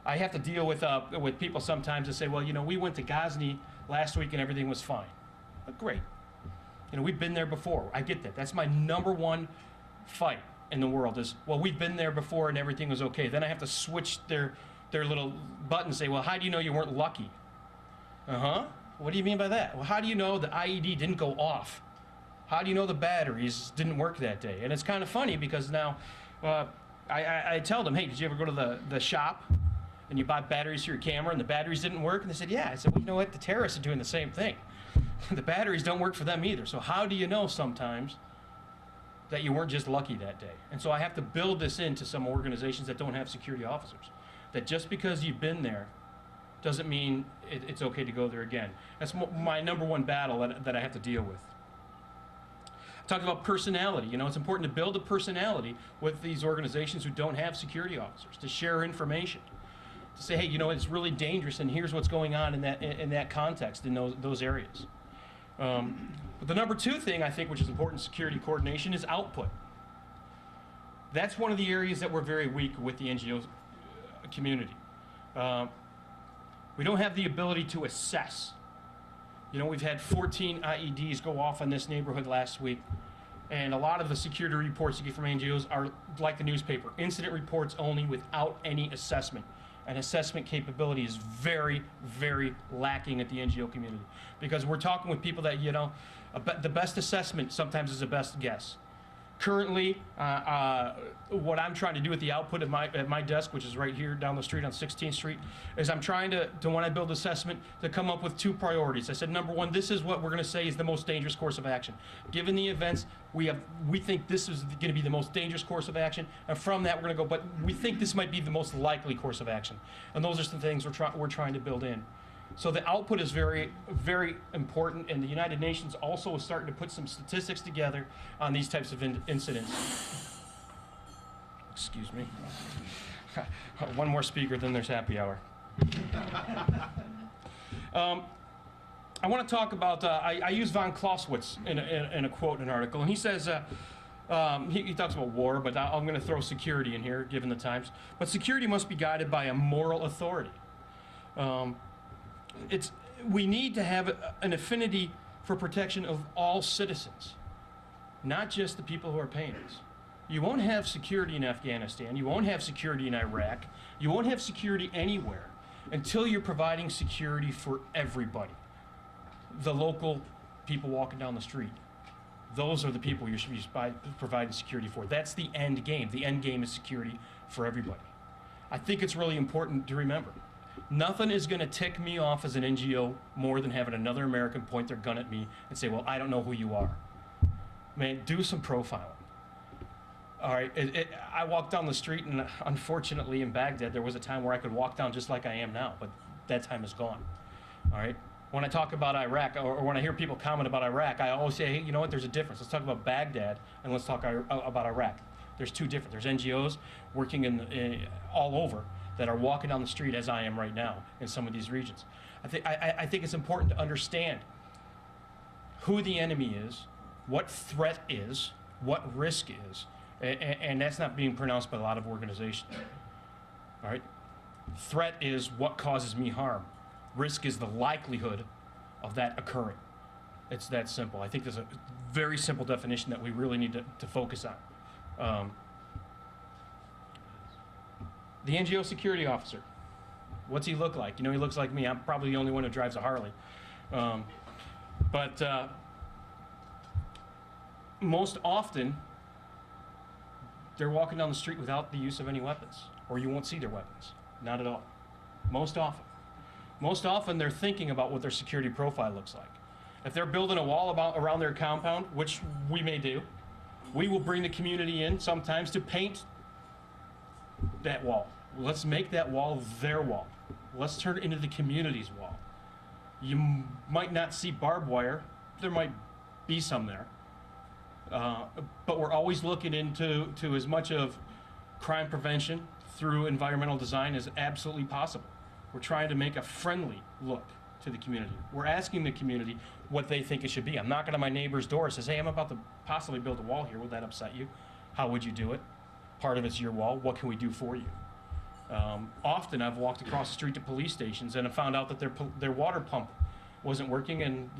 I have to deal with people sometimes that say, well, you know, we went to Ghazni last week and everything was fine. Great. You know, we've been there before. I get that. That's my #1 fight in the world is, well, we've been there before and everything was okay. Then I have to switch their little button and say, well, how do you know you weren't lucky? What do you mean by that? Well, how do you know the IED didn't go off? How do you know the batteries didn't work that day? And it's kind of funny because now I tell them, hey, did you ever go to the shop and you bought batteries for your camera and the batteries didn't work? And they said, yeah. I said, well, you know what? The terrorists are doing the same thing. The batteries don't work for them either. So how do you know sometimes that you weren't just lucky that day? And so I have to build this into some organizations that don't have security officers. That just because you've been there doesn't mean it's okay to go there again. That's my #1 battle that I have to deal with. I talked about personality. You know, it's important to build a personality with these organizations who don't have security officers, to share information, to say, hey, you know, it's really dangerous and here's what's going on in that context, in those areas. But the #2 thing I think which is important in security coordination is output. That's one of the areas that we're very weak with the NGO community. We don't have the ability to assess. You know, we've had 14 IEDs go off in this neighborhood last week, and a lot of the security reports you get from NGOs are like the newspaper, incident reports only without any assessment. And assessment capability is very, very lacking at the NGO community, because we're talking with people that, you know, the best assessment sometimes is the best guess. Currently, what I'm trying to do with the output at my desk, which is right here down the street on 16th Street, is I'm trying to when I build assessment, to come up with 2 priorities. I said, #1, this is what we're going to say is the most dangerous course of action. Given the events, we think this is going to be the most dangerous course of action, and from that we're going to go, but we think this might be the most likely course of action. And those are some things we're trying to build in. So the output is very, very important, and the United Nations also is starting to put some statistics together on these types of incidents. Excuse me. One more speaker, then there's happy hour. I want to talk about, I use von Clausewitz in a quote in an article, and he says, he talks about war, but I'm going to throw security in here, given the times. But security must be guided by a moral authority. We need to have an affinity for protection of all citizens, not just the people who are paying us. You won't have security in Afghanistan, you won't have security in Iraq, you won't have security anywhere until you're providing security for everybody. The local people walking down the street, those are the people you should be providing security for. That's the end game. The end game is security for everybody. I think it's really important to remember. Nothing is going to tick me off as an NGO more than having another American point their gun at me and say, well, I don't know who you are. Man, do some profiling. All right, I walked down the street, and unfortunately in Baghdad, there was a time where I could walk down just like I am now, but that time is gone. All right, when I talk about Iraq, or when I hear people comment about Iraq, I always say, hey, you know what, there's a difference. Let's talk about Baghdad, and let's talk about Iraq. There's two different. There's NGOs working all over that are walking down the street as I am right now in some of these regions. I think it's important to understand who the enemy is, what threat is, what risk is, and that's not being pronounced by a lot of organizations. All right? Threat is what causes me harm. Risk is the likelihood of that occurring. It's that simple. I think there's a very simple definition that we really need to focus on. The NGO security officer, what's he look like? You know, he looks like me. I'm probably the only one who drives a Harley. But most often, they're walking down the street without the use of any weapons, or you won't see their weapons. Not at all. Most often. Most often, they're thinking about what their security profile looks like. If they're building a wall around their compound, which we may do, we will bring the community in sometimes to paint that wall. Let's make that wall their wall. Let's turn it into the community's wall. You might not see barbed wire. There might be some there. But we're always looking into as much of crime prevention through environmental design as absolutely possible. We're trying to make a friendly look to the community. We're asking the community what they think it should be. I'm knocking on my neighbor's door and says, hey, I'm about to possibly build a wall here. Will that upset you? How would you do it? Part of it's your wall. What can we do for you? Often I've walked across the street to police stations and I found out that their water pump wasn't working, and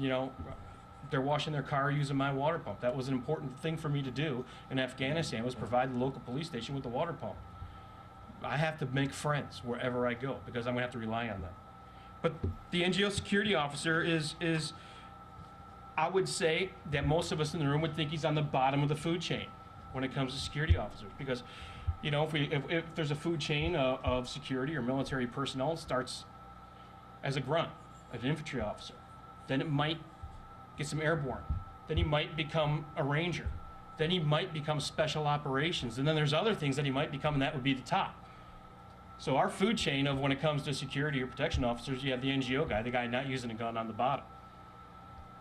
they're washing their car using my water pump. That was an important thing for me to do in Afghanistan, was provide the local police station with the water pump. I have to make friends wherever I go because I'm gonna have to rely on them. But the NGO security officer is I would say that most of us in the room would think he's on the bottom of the food chain when it comes to security officers, because if there's a food chain of security or military personnel, it starts as a grunt, as an infantry officer. Then it might get some airborne. Then he might become a ranger. Then he might become special operations. And then there's other things that he might become, and that would be the top. So our food chain of when it comes to security or protection officers, you have the NGO guy, the guy not using a gun, on the bottom.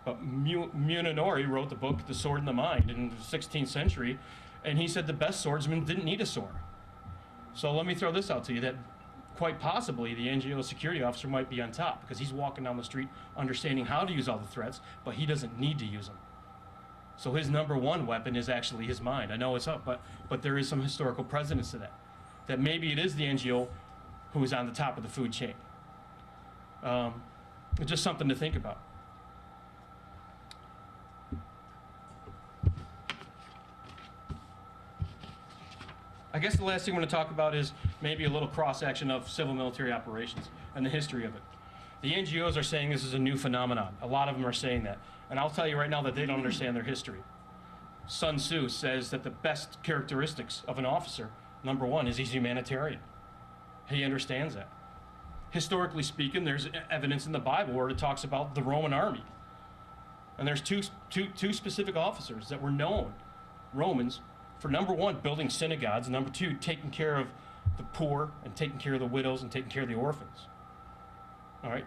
But Munenori wrote the book, The Sword in the Mind, in the 16th century, and he said the best swordsman didn't need a sword. So let me throw this out to you, that quite possibly the NGO security officer might be on top, because he's walking down the street understanding how to use all the threats, but he doesn't need to use them. So his number one weapon is actually his mind. I know it's up, but there is some historical precedence to that. That maybe it is the NGO who is on the top of the food chain. Just something to think about. I guess the last thing I want to talk about is maybe a little cross-section of civil military operations and the history of it. The NGOs are saying this is a new phenomenon. A lot of them are saying that. And I'll tell you right now that they don't understand their history. Sun Tzu says that the best characteristics of an officer, number one, is he's humanitarian. He understands that. Historically speaking, there's evidence in the Bible where it talks about the Roman army. And there's two specific officers that were known, Romans, for number one, building synagogues, and number two, taking care of the poor and taking care of the widows and taking care of the orphans. All right?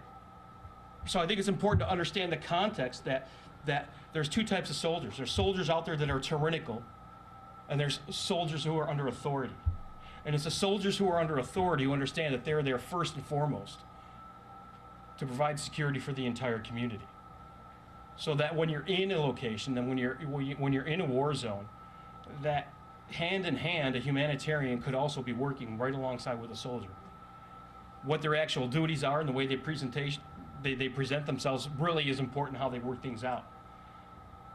So I think it's important to understand the context that there's two types of soldiers. There's soldiers out there that are tyrannical, and there's soldiers who are under authority. And it's the soldiers who are under authority who understand that they're there first and foremost to provide security for the entire community. So that when you're in a location, and when you're in a war zone, that hand in hand, a humanitarian could also be working right alongside with a soldier. What their actual duties are and the way they present themselves really is important, how they work things out.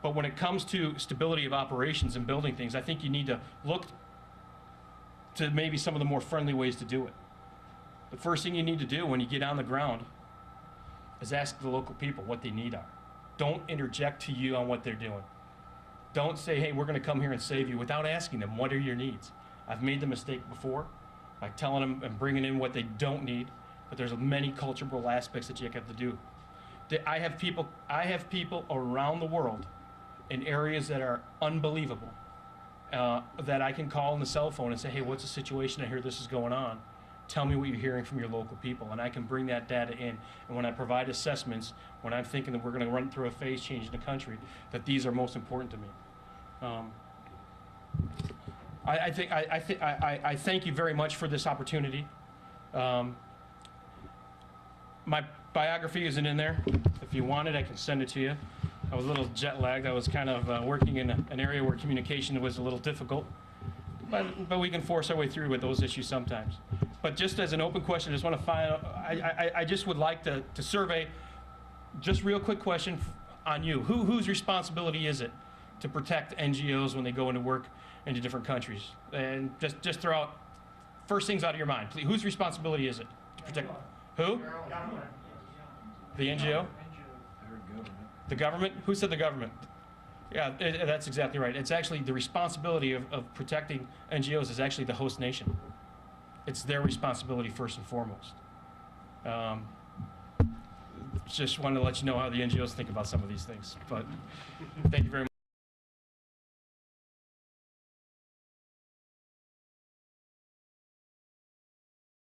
But when it comes to stability of operations and building things, I think you need to look to maybe some of the more friendly ways to do it. The first thing you need to do when you get on the ground is ask the local people what they need are. Don't interject to you on what they're doing. Don't say, hey, we're going to come here and save you, without asking them, what are your needs? I've made the mistake before by telling them and bringing in what they don't need, but there's many cultural aspects that you have to do. I have people around the world in areas that are unbelievable that I can call on the cell phone and say, hey, what's the situation? I hear this is going on. Tell me what you're hearing from your local people, and I can bring that data in. And when I provide assessments, when I'm thinking that we're going to run through a phase change in the country, that these are most important to me. I thank you very much for this opportunity. My biography isn't in there. If you want it, I can send it to you. I was a little jet lagged. I was kind of working in an area where communication was a little difficult. But we can force our way through with those issues sometimes. But just as an open question, I just want to find out, I just would like to survey, just real quick question on you. Whose responsibility is it to protect NGOs when they go into work into different countries? And just throw out first things out of your mind, please. Whose responsibility is it to protect? Who? The NGO? The government? Who said the government? Yeah, that's exactly right. It's actually the responsibility of protecting NGOs is actually the host nation. It's their responsibility first and foremost. Just wanted to let you know how the NGOs think about some of these things. But thank you very much.